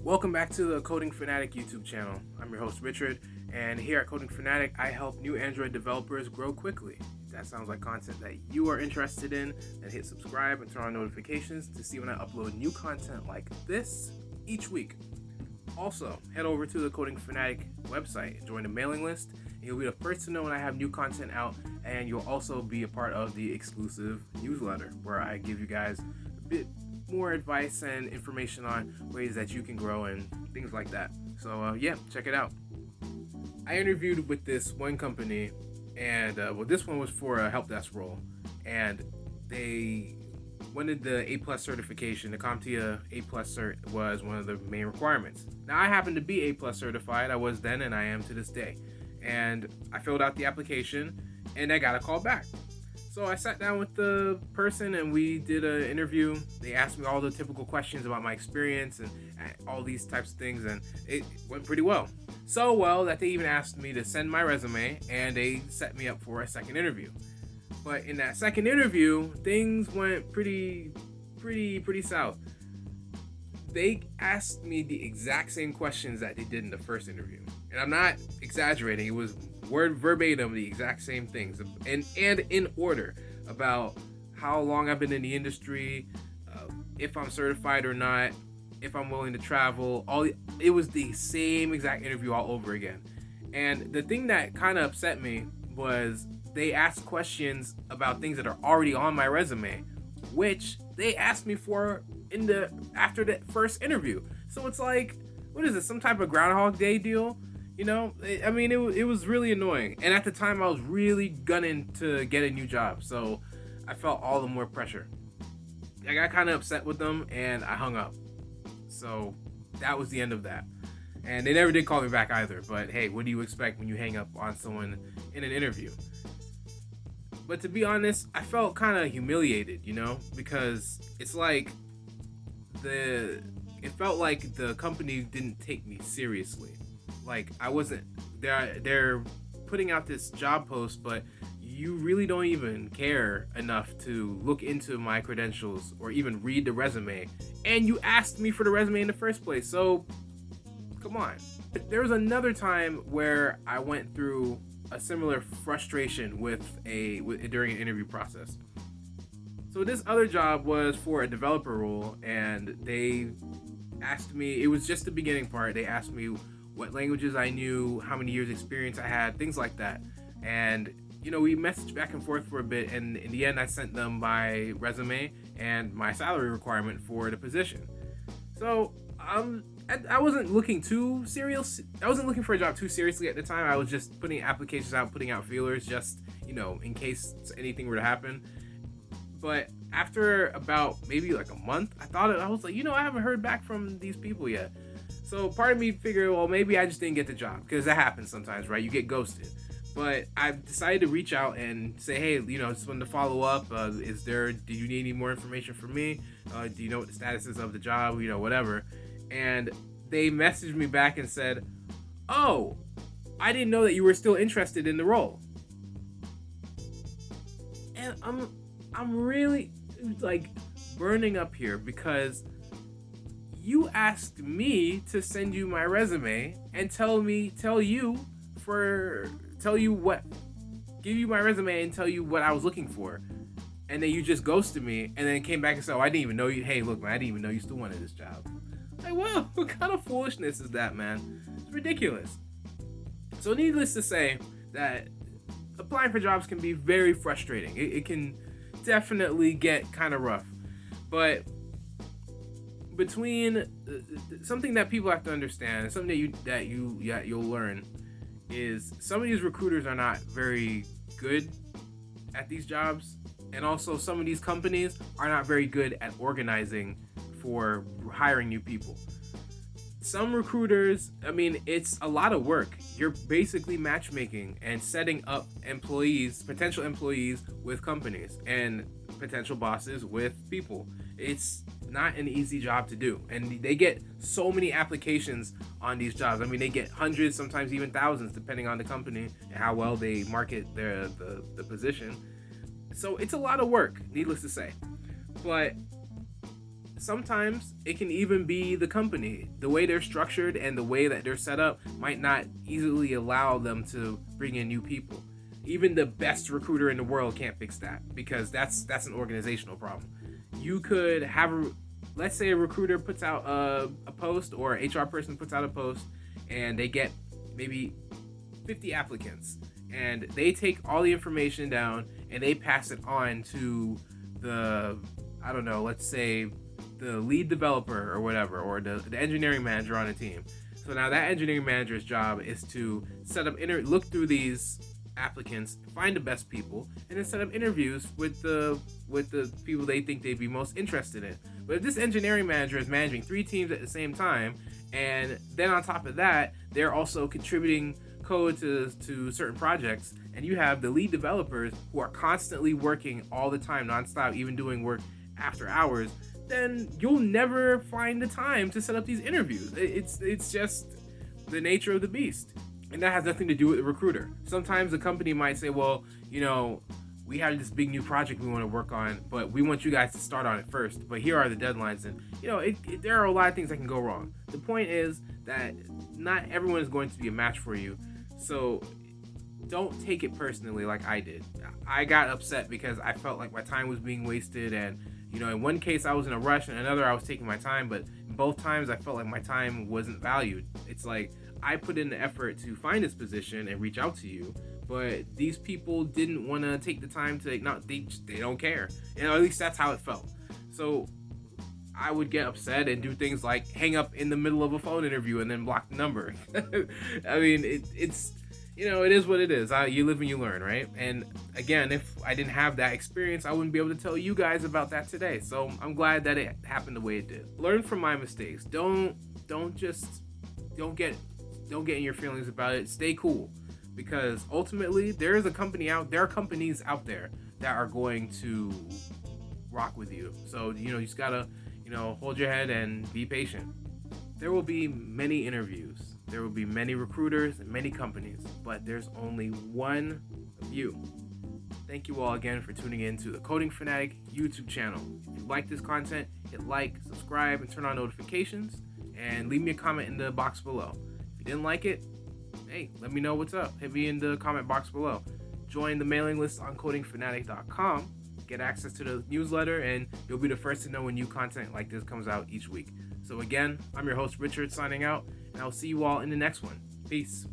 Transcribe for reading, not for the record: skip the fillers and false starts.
Welcome back to the Coding Fanatic YouTube channel. I'm your host Richard, and here at Coding Fanatic, I help new Android developers grow quickly. If that sounds like content that you are interested in, then hit subscribe and turn on notifications to see when I upload new content like this each week. Also, head over to the Coding Fanatic website and join the mailing list, and you'll be the first to know when I have new content out, and you'll also be a part of the exclusive newsletter where I give you guys a bit more advice and information on ways that you can grow and things like that. So yeah, check it out. I interviewed with this one company, and this one was for a help desk role, and they wanted the A+ certification. The CompTIA A+ cert was one of the main requirements. Now I happen to be A+ certified. I was then, and I am to this day. And I filled out the application, and I got a call back. So I sat down with the person and we did an interview. They asked me all the typical questions about my experience and all these types of things, and it went pretty well. So well that they even asked me to send my resume, and they set me up for a second interview. But in that second interview, things went pretty south. They asked me the exact same questions that they did in the first interview. And I'm not exaggerating. It was word verbatim the exact same things, and in order, about how long I've been in the industry, if I'm certified or not, if I'm willing to travel. It was the same exact interview all over again. And the thing that kind of upset me was they asked questions about things that are already on my resume, which they asked me for after the first interview. So it's like, what is this, some type of Groundhog Day deal? You know, it was really annoying. And at the time, I was really gunning to get a new job. So I felt all the more pressure. I got kind of upset with them and I hung up. So that was the end of that. And they never did call me back either. But hey, what do you expect when you hang up on someone in an interview? But to be honest, I felt kind of humiliated, because it's like it felt like the company didn't take me seriously. Like I wasn't, they're putting out this job post, but you really don't even care enough to look into my credentials or even read the resume. And you asked me for the resume in the first place, so come on. There was another time where I went through a similar frustration during an interview process. So this other job was for a developer role, and they asked me, it was just the beginning part, they asked me what languages I knew, how many years experience I had, things like that. And we messaged back and forth for a bit, and in the end I sent them my resume and my salary requirement for the position. So I wasn't looking too serious. I wasn't looking for a job too seriously at the time. I was just putting applications out, putting out feelers, just in case anything were to happen. But after about maybe like a month, I was like, I haven't heard back from these people yet. So part of me figured, well, maybe I just didn't get the job, because that happens sometimes, right? You get ghosted. But I decided to reach out and say, hey, just wanted to follow up. Do you need any more information from me? Do you know what the status is of the job? Whatever. And they messaged me back and said, oh, I didn't know that you were still interested in the role. And I'm really like burning up here, because you asked me to send you my resume and give you my resume and tell you what I was looking for. And then you just ghosted me and then came back and said, oh, I didn't even know you. Hey, look, man, I didn't even know you still wanted this job. Like, whoa, what kind of foolishness is that, man? It's ridiculous. So needless to say that applying for jobs can be very frustrating. It can definitely get kind of rough. But between something that people have to understand, and something that you'll learn, is some of these recruiters are not very good at these jobs, and also some of these companies are not very good at organizing for hiring new people. Some recruiters, it's a lot of work. You're basically matchmaking and setting up potential employees with companies, and potential bosses with people. It's not an easy job to do, and they get so many applications on these jobs. They get hundreds, sometimes even thousands, depending on the company and how well they market the position. So it's a lot of work, needless to say. But sometimes it can even be the company. The way they're structured and the way that they're set up might not easily allow them to bring in new people. Even the best recruiter in the world can't fix that, because that's an organizational problem. You could have, let's say a recruiter puts out a post, or an HR person puts out a post, and they get maybe 50 applicants, and they take all the information down and they pass it on to the, I don't know, let's say the lead developer or whatever, or the engineering manager on a team. So now that engineering manager's job is to set up look through these applicants, find the best people, and then set up interviews with the people they think they'd be most interested in. But if this engineering manager is managing 3 teams at the same time, and then on top of that, they're also contributing code to certain projects, and you have the lead developers who are constantly working all the time, nonstop, even doing work after hours, then you'll never find the time to set up these interviews. It's just the nature of the beast. And that has nothing to do with the recruiter. Sometimes the company might say, well, we have this big new project we want to work on, but we want you guys to start on it first. But here are the deadlines. And, there are a lot of things that can go wrong. The point is that not everyone is going to be a match for you. So don't take it personally like I did. I got upset because I felt like my time was being wasted. And, in one case I was in a rush, and another I was taking my time. But both times I felt like my time wasn't valued. It's like, I put in the effort to find this position and reach out to you, but these people didn't want to take the time to they don't care. At least that's how it felt. So I would get upset and do things like hang up in the middle of a phone interview and then block the number. I mean, it's it is what it is. You live and you learn, right? And again, if I didn't have that experience, I wouldn't be able to tell you guys about that today. So I'm glad that it happened the way it did. Learn from my mistakes. Don't get in your feelings about it. Stay cool, because ultimately there are companies out there that are going to rock with you. So you just gotta hold your head and be patient. There will be many interviews, there will be many recruiters and many companies, but there's only one of you. Thank you all again for tuning in to the Coding Fanatic YouTube channel. If you like this content, hit like, subscribe, and turn on notifications, and leave me a comment in the box below. If you didn't like it, hey, let me know what's up. Hit me in the comment box below. Join the mailing list on codingfanatic.com. Get access to the newsletter, and you'll be the first to know when new content like this comes out each week. So again, I'm your host, Richard, signing out, and I'll see you all in the next one. Peace.